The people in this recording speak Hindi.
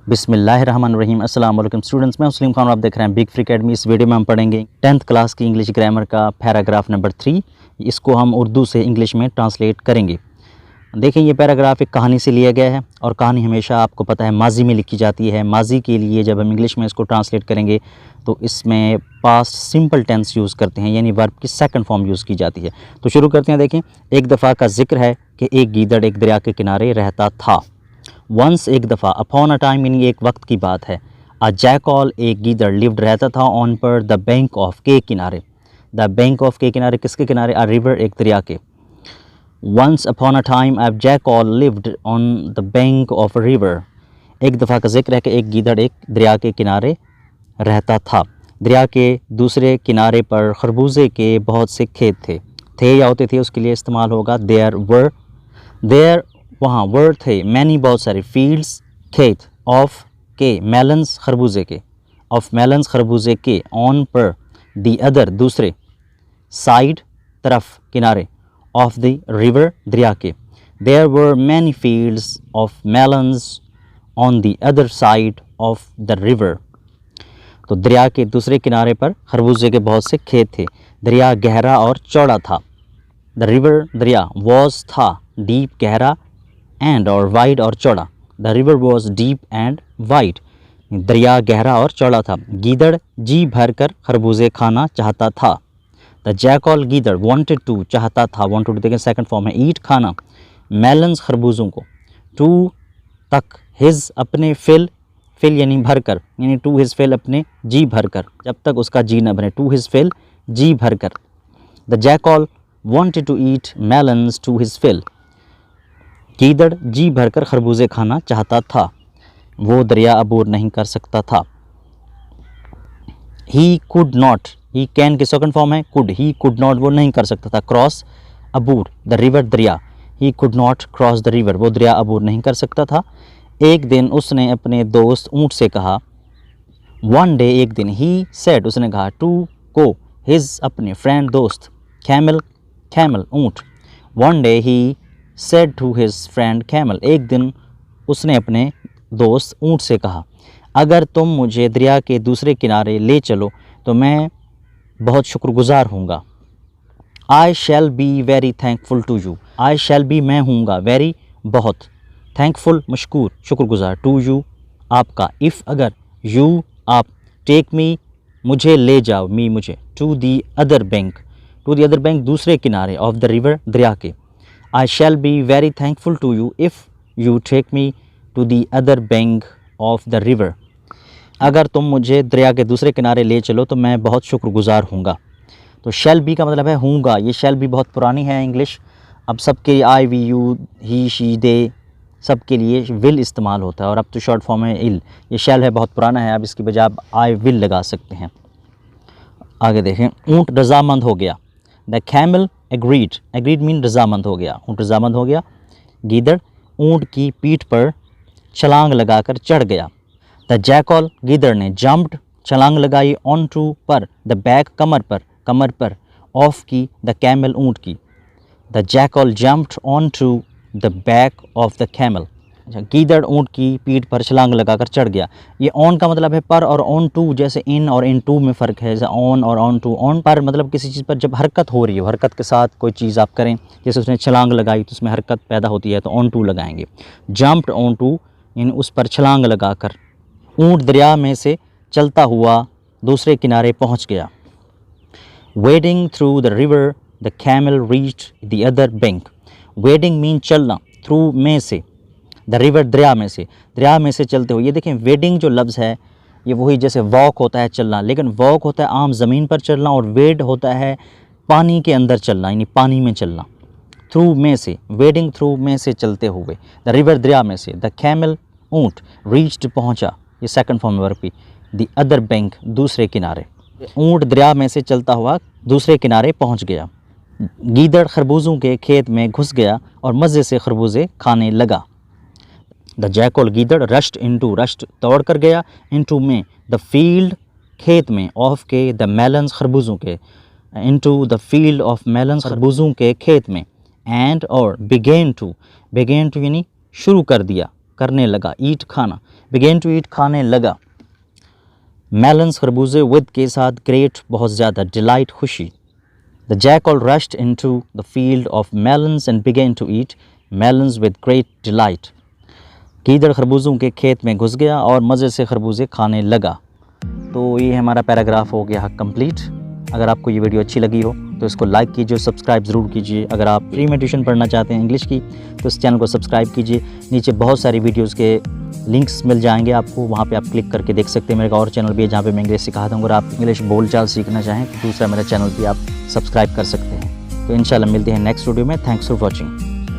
बिस्मिल्लाहिर्रहमानिर्रहीम। अस्सलाम वालेकुम स्टूडेंट्स, मैं मुस्लिम खान, आप देख रहे हैं बिग फ्री अकेडमी। इस वीडियो में हम पढ़ेंगे 10th क्लास की इंग्लिश ग्रामर का पैराग्राफ नंबर 3। इसको हम उर्दू से इंग्लिश में ट्रांसलेट करेंगे। देखें, ये पैराग्राफ एक कहानी से लिया गया है और कहानी हमेशा आपको पता है माजी में लिखी जाती है। माजी के लिए जब हम इंग्लिश में इसको ट्रांसलेट करेंगे तो इसमें पास्ट सिंपल टेंस यूज़ करते हैं, यानी वर्ब की सेकंड फॉर्म यूज़ की जाती है। तो शुरू करते हैं। देखें, एक दफ़ा का जिक्र है कि एक गीदड़ एक दरिया के किनारे रहता था। वंस एक दफ़ा, अपॉन अ टाइम यानी एक वक्त की बात है। अ जैकॉल एक गीदड़ लिव्ड रहता था ऑन पर द बैंक ऑफ के किनारे। द बैंक ऑफ के किनारे किसके किनारे? अ रिवर एक दरिया के। Once upon a time a jackal lived on the bank of a river. एक दफ़ा का जिक्र है कि एक गीदड़ एक दरिया के किनारे रहता था। दरिया के दूसरे किनारे पर खरबूजे के बहुत से खेत थे या होते थे, उसके लिए इस्तेमाल होगा देयर वहाँ वर्ड थे मैनी बहुत सारे फील्ड्स खेत ऑफ के मेलन्स खरबूजे के ऑफ मेलन्स खरबूजे के ऑन पर दी अदर दूसरे साइड तरफ किनारे ऑफ द रिवर दरिया के। There were many fields of melons on the other side of the river. तो दरिया के दूसरे किनारे पर खरबूजे के बहुत से खेत थे। दरिया गहरा और चौड़ा था। द रिवर दरिया वॉज था डीप गहरा एंड और वाइड और चौड़ा। The river was deep and wide. दरिया गहरा और चौड़ा था। गीदड़ जी भर कर खरबूजे खाना चाहता था। द जैकॉल गीदड़ वांटेड टू चाहता था, वांटेड टू देखें सेकंड फॉर्म है ईट खाना, मेलन्स खरबूजों को, टू तक, हिज अपने, फिल यानी भर कर, यानी टू हिज फिल अपने जी भर कर, जब तक उसका जी न भरे, टू हिज फिल जी भर कर। The jackal wanted to eat melons to his fill. गीदड़ जी भरकर खरबूजे खाना चाहता था, वो दरिया अबूर नहीं कर सकता था। He could not, he can की सेकंड फॉर्म है कुड, ही कुड नॉट वो नहीं कर सकता था, क्रॉस अबूर द रिवर दरिया, he could not cross the river वो दरिया अबूर नहीं कर सकता था। एक दिन उसने अपने दोस्त ऊँट से कहा, वन डे एक दिन, ही सेड उसने कहा, टू को हिज अपने फ्रेंड दोस्त, कैमल ऊँट। One day he said to his friend camel एक दिन उसने अपने दोस्त ऊँट से कहा, अगर तुम मुझे दरिया के दूसरे किनारे ले चलो तो मैं बहुत शुक्रगुजार होऊंगा। I shall be very thankful to you. I shall be मैं हूँगा, वेरी बहुत, थैंकफुल मशकूर शुक्रगुजार, टू यू आपका, इफ़ अगर, यू आप, टेक मी मुझे ले जाओ, मी मुझे, टू दी अदर बैंक दूसरे किनारे ऑफ द रिवर दरिया के। I shall be very thankful to you if you take me to the other bank of the river. अगर तुम मुझे दरिया के दूसरे किनारे ले चलो तो मैं बहुत शुक्रगुजार हूँगा। तो shall be का मतलब है हूँगा। ये shall be बहुत पुरानी है इंग्लिश। अब सबके I, we, you, he, she, they सबके लिए will इस्तेमाल होता है और अब तो शॉर्ट फॉर्म है इल। ये shall है बहुत पुराना है, अब इसकी बजाय आप I will लगा सकते हैं। आगे देखें, ऊँट रजामंद हो गया। द कैमल एग्रीड मीन रजामंद हो गया, ऊँट रजामंद हो गया। गीदड़ ऊँट की पीठ पर छलांग लगाकर चढ़ गया। द जैकॉल गीदड़ ने जंप्ड छलांग लगाई ऑन टू पर द बैक कमर पर ऑफ की द कैमल ऊँट की। The jackal jumped on to the back of the camel. अच्छा, गीदड़ ऊँट की पीठ पर छलांग लगाकर चढ़ गया। ये ऑन का मतलब है पर, और ऑन टू जैसे इन और इन टू में फ़र्क है। जैसे ऑन और ऑन टू, ऑन पर मतलब किसी चीज़ पर जब हरकत हो रही हो, हरकत के साथ कोई चीज़ आप करें, जैसे उसने छलांग लगाई तो उसमें हरकत पैदा होती है तो ऑन टू लगाएंगे। जंप्ड ऑन टू यानी उस पर छलांग लगाकर। ऊँट दरिया में से चलता हुआ दूसरे किनारे पहुँच गया। Wedding through the river the camel reached the other bank. Wedding mean चलना, थ्रू में से, द रिवर दरिया में से चलते हुए। ये देखें, वेडिंग जो लफ्ज़ है ये वही जैसे वॉक होता है चलना, लेकिन वॉक होता है आम ज़मीन पर चलना और वेड होता है पानी के अंदर चलना, यानी पानी में चलना। थ्रू में से, वेडिंग थ्रू में से चलते हुए, द रिवर दरिया में से, द कैमल ऊँट, रीच्ड पहुँचा, ये सेकंड फॉर्म वर्ब की, द अदर बैंक दूसरे किनारे। ऊँट दरिया में से चलता हुआ दूसरे किनारे पहुँच गया। गीदड़ खरबूजों के खेत में घुस गया और मज़े से खरबूजे खाने लगा। द जैकॉल गीदड़ रश्ट दौड़ कर गया, इनटू में, द फील्ड खेत में, ऑफ के द मेलन्स खरबूजों के, into the field of melons खरबूजों के खेत में, एंड और बिगेन टू यानी शुरू कर दिया, करने लगा, ईट खाना, बिगेन टू ईट खाने लगा। मेलन्स खरबूजे, विद के साथ, ग्रेट बहुत ज़्यादा, डिलाइट खुशी। The jackal rushed into the field of melons and began to eat melons with great delight. गीदड़ खरबूजों के खेत में घुस गया और मज़े से खरबूजे खाने लगा। तो ये हमारा पैराग्राफ हो गया कंप्लीट। अगर आपको ये वीडियो अच्छी लगी हो तो इसको लाइक कीजिए, सब्सक्राइब ज़रूर कीजिए। अगर आप फ्री में ट्यूशन पढ़ना चाहते हैं इंग्लिश की तो इस चैनल को सब्सक्राइब कीजिए। नीचे बहुत सारी वीडियोस के लिंक्स मिल जाएंगे आपको, वहाँ पे आप क्लिक करके देख सकते हैं। मेरा एक और चैनल भी है जहाँ पे मैं इंग्लिश सिखाता हूँ। अगर आप इंग्लिश बोलचाल सीखना चाहें तो दूसरा मेरा चैनल भी आप सब्सक्राइब कर सकते हैं। तो इंशाल्लाह मिलते हैं नेक्स्ट वीडियो में। Thanks for watching.